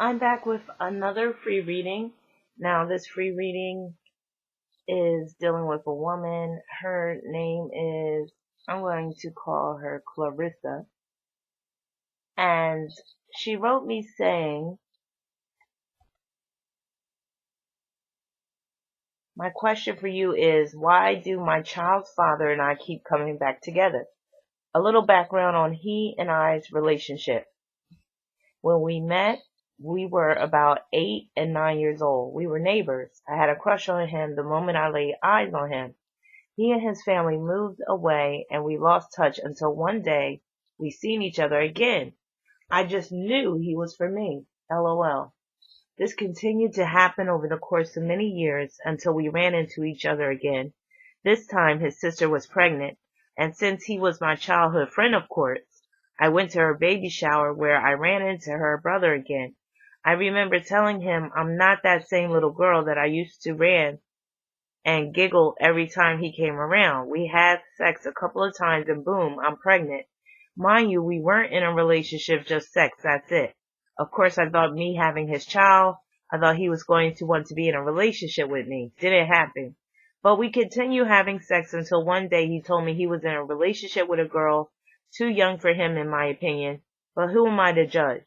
I'm back with another free reading. Now, this free reading is dealing with a woman. Her name is, I'm going to call her Clarissa. And she wrote me saying, my question for you is, why do my child's father and I keep coming back together? A little background on he and I's relationship. When we met, we were about 8 and 9 years old. We were neighbors. I had a crush on him the moment I laid eyes on him. He and his family moved away and we lost touch until one day we seen each other again. I just knew he was for me. LOL. This continued to happen over the course of many years until we ran into each other again. This time his sister was pregnant, and since he was my childhood friend, of course, I went to her baby shower where I ran into her brother again. I remember telling him I'm not that same little girl that I used to ran and giggle every time he came around. We had sex a couple of times and boom, I'm pregnant. Mind you, we weren't in a relationship, just sex, that's it. Of course, I thought me having his child, I thought he was going to want to be in a relationship with me. Didn't happen. But we continued having sex until one day he told me he was in a relationship with a girl, too young for him in my opinion, but who am I to judge?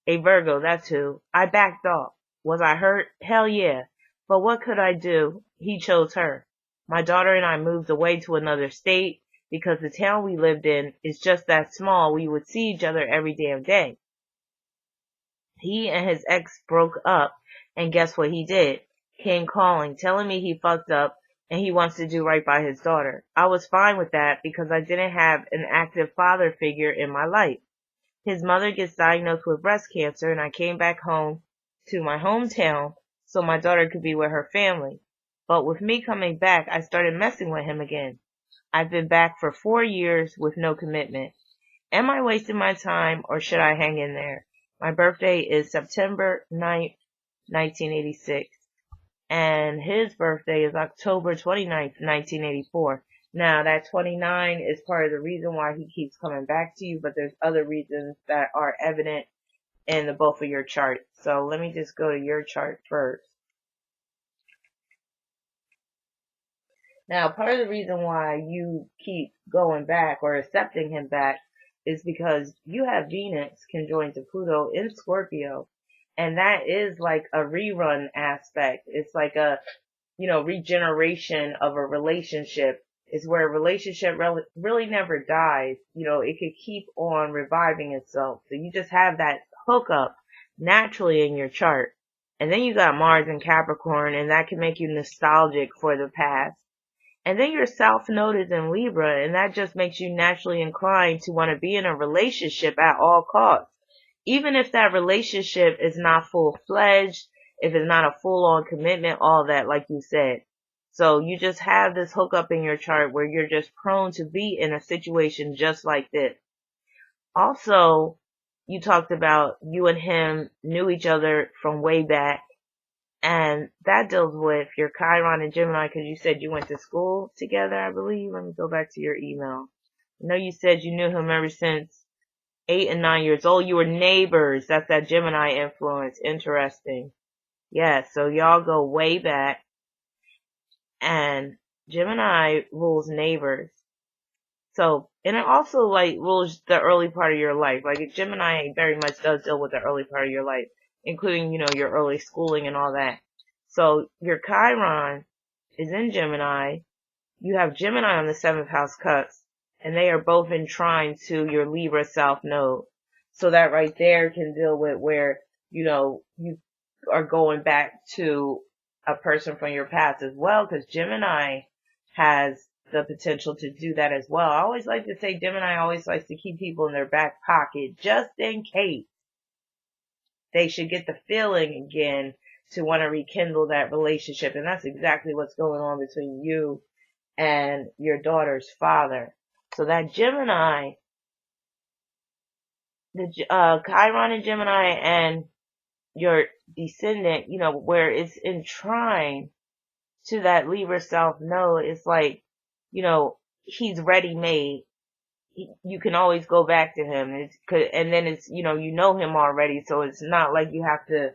A Virgo, that's who. I backed off. Was I hurt? Hell yeah. But what could I do? He chose her. My daughter and I moved away to another state because the town we lived in is just that small we would see each other every damn day. He and his ex broke up, and guess what he did? Came calling, telling me he fucked up and he wants to do right by his daughter. I was fine with that because I didn't have an active father figure in my life. His mother gets diagnosed with breast cancer and I came back home to my hometown so my daughter could be with her family. But with me coming back, I started messing with him again. I've been back for 4 years with no commitment. Am I wasting my time or should I hang in there? My birthday is September 9th, 1986. And his birthday is October 29th, 1984. Now, that 29 is part of the reason why he keeps coming back to you, but there's other reasons that are evident in the both of your charts. So let me just go to your chart first. Now, part of the reason why you keep going back or accepting him back is because you have Venus conjoined to Pluto in Scorpio. And that is like a rerun aspect. It's like a regeneration of a relationship is where a relationship really never dies. It could keep on reviving itself. So you just have that hookup naturally in your chart. And then you got Mars and Capricorn, and that can make you nostalgic for the past. And then your South Node is in Libra, and that just makes you naturally inclined to want to be in a relationship at all costs. Even if that relationship is not full-fledged, if it's not a full-on commitment, all that, like you said. So you just have this hookup in your chart where you're just prone to be in a situation just like this. Also, you talked about you and him knew each other from way back, and that deals with your Chiron and Gemini because you said you went to school together, I believe. Let me go back to your email. I know you said you knew him ever since 8 and 9 years old. You were neighbors. That's that Gemini influence. Interesting. Yeah, so y'all go way back. And Gemini rules neighbors. So, and it also rules the early part of your life. Like Gemini very much does deal with the early part of your life, including, your early schooling and all that. So your Chiron is in Gemini. You have Gemini on the 7th house cusp, and they are both entwined to your Libra South Node. So that right there can deal with where, you are going back to a person from your past as well, because Gemini has the potential to do that as well. I always like to say Gemini always likes to keep people in their back pocket just in case they should get the feeling again to want to rekindle that relationship. And that's exactly what's going on between you and your daughter's father. So that Gemini, the Chiron and Gemini and your descendant, where it's enshrined to that Libra South Node, it's like, he's ready made. you can always go back to him. And then it's, you know him already, so it's not like you have to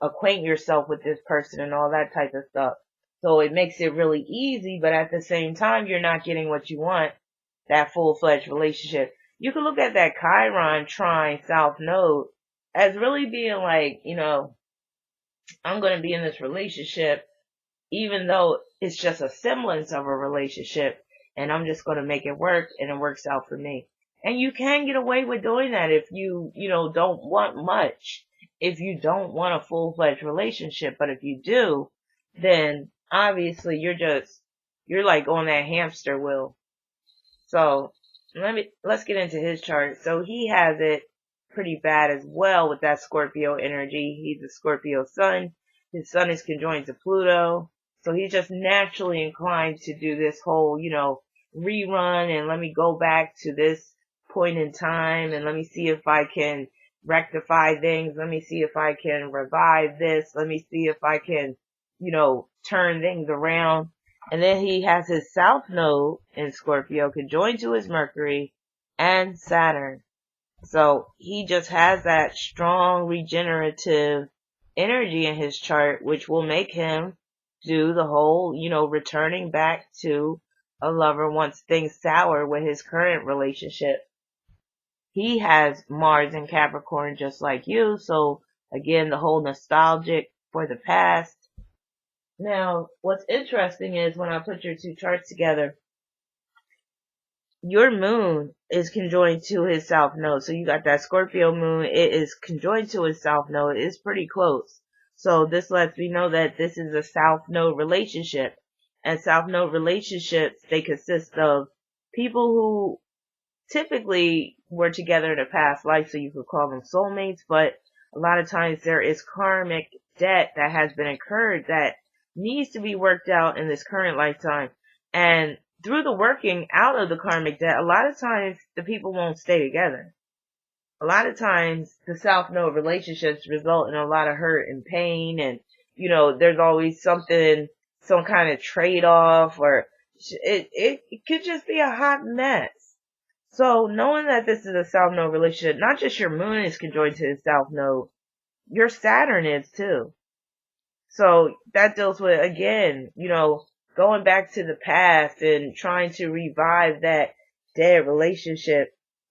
acquaint yourself with this person and all that type of stuff. So it makes it really easy, but at the same time, you're not getting what you want, that full-fledged relationship. You can look at that Chiron trine South Node as really being like, I'm going to be in this relationship even though it's just a semblance of a relationship, and I'm just going to make it work, and it works out for me. And you can get away with doing that if don't want much, if you don't want a full-fledged relationship. But if you do, then obviously you're like on that hamster wheel. So let's get into his chart. So he has it pretty bad as well with that Scorpio energy. He's a Scorpio Sun. His Sun is conjoined to Pluto. So he's just naturally inclined to do this whole, rerun, and let me go back to this point in time and let me see if I can rectify things. Let me see if I can revive this. Let me see if I can, turn things around. And then he has his South Node in Scorpio conjoined to his Mercury and Saturn. So he just has that strong regenerative energy in his chart, which will make him do the whole, returning back to a lover once things sour with his current relationship. He has Mars in Capricorn just like you. So again, the whole nostalgic for the past. Now, what's interesting is when I put your two charts together, your moon is conjoined to his south node. So you got that Scorpio moon. It is conjoined to his south node. It's pretty close. So this lets me know that this is a south node relationship. And south node relationships, they consist of people who typically were together in a past life, so you could call them soulmates, but a lot of times there is karmic debt that has been incurred that needs to be worked out in this current lifetime. And through the working out of the karmic debt, a lot of times the people won't stay together. A lot of times the South Node relationships result in a lot of hurt and pain, and there's always something, some kind of trade-off, or it could just be a hot mess. So knowing that this is a South Node relationship, not just your moon is conjoined to the South Node, your Saturn is too. So that deals with, again, going back to the past and trying to revive that dead relationship.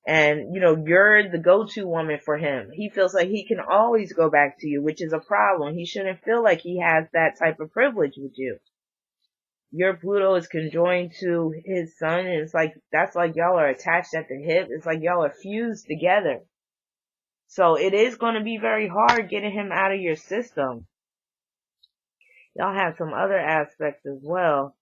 And, you're the go-to woman for him. He feels like he can always go back to you, which is a problem. He shouldn't feel like he has that type of privilege with you. Your Pluto is conjoined to his Sun, and it's like, that's like y'all are attached at the hip. It's like y'all are fused together. So it is going to be very hard getting him out of your system. Y'all have some other aspects as well.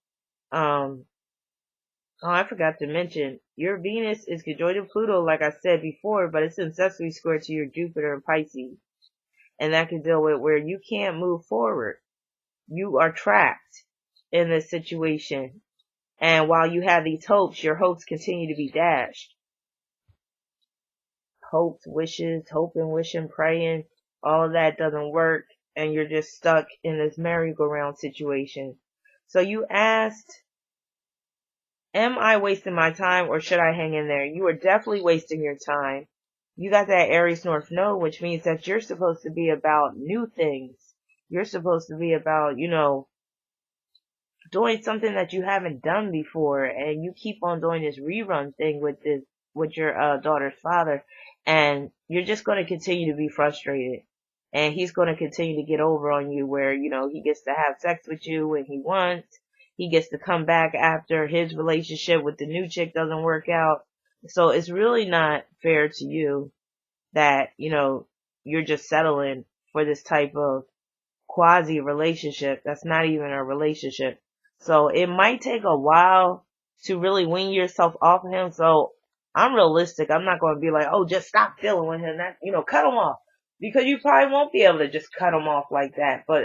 Oh, I forgot to mention, your Venus is conjoined to Pluto, like I said before, but it's ancestry square to your Jupiter and Pisces. And that can deal with where you can't move forward. You are trapped in this situation. And while you have these hopes, your hopes continue to be dashed. Hopes, wishes, hoping, wishing, praying, all of that doesn't work. And you're just stuck in this merry-go-round situation. So you asked, am I wasting my time or should I hang in there? You are definitely wasting your time. You got that Aries North Node, which means that you're supposed to be about new things. You're supposed to be about, doing something that you haven't done before, and you keep on doing this rerun thing with your daughter's father, and you're just going to continue to be frustrated. And he's going to continue to get over on you where, he gets to have sex with you when he wants. He gets to come back after his relationship with the new chick doesn't work out. So it's really not fair to you that, you're just settling for this type of quasi relationship that's not even a relationship. So it might take a while to really wean yourself off of him. So I'm realistic. I'm not going to be like, oh, just stop dealing with him. That, cut him off. Because you probably won't be able to just cut him off like that. But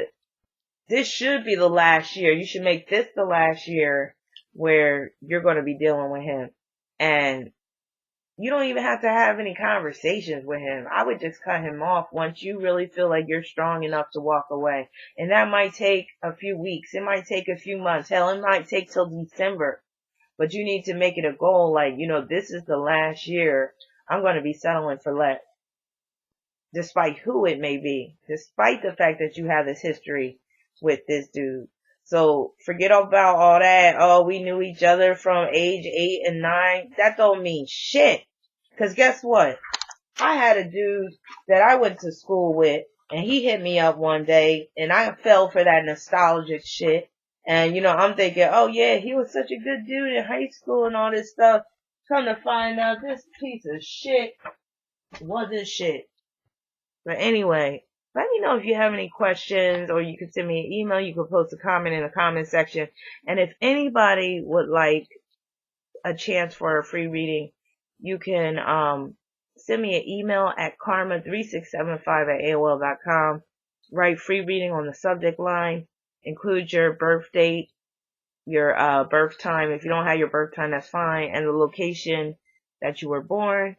this should be the last year. You should make this the last year where you're going to be dealing with him. And you don't even have to have any conversations with him. I would just cut him off once you really feel like you're strong enough to walk away. And that might take a few weeks. It might take a few months. Hell, it might take till December But you need to make it a goal, like, this is the last year I'm going to be settling for less. Despite who it may be. Despite the fact that you have this history with this dude. So forget about all that. Oh, we knew each other from age 8 and 9. That don't mean shit. Cause guess what? I had a dude that I went to school with, and he hit me up one day, and I fell for that nostalgic shit. And I'm thinking, oh yeah, he was such a good dude in high school and all this stuff. Come to find out, this piece of shit wasn't shit. But anyway, let me know if you have any questions, or you can send me an email. You can post a comment in the comment section. And if anybody would like a chance for a free reading, you can send me an email at karma3675@aol.com. Write free reading on the subject line. Include your birth date, your birth time. If you don't have your birth time, that's fine. And the location that you were born.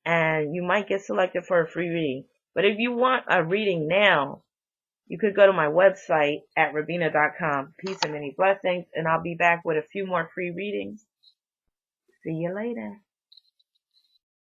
And you might get selected for a free reading. But if you want a reading now, you could go to my website at rabina.com. Peace and many blessings. And I'll be back with a few more free readings. See you later.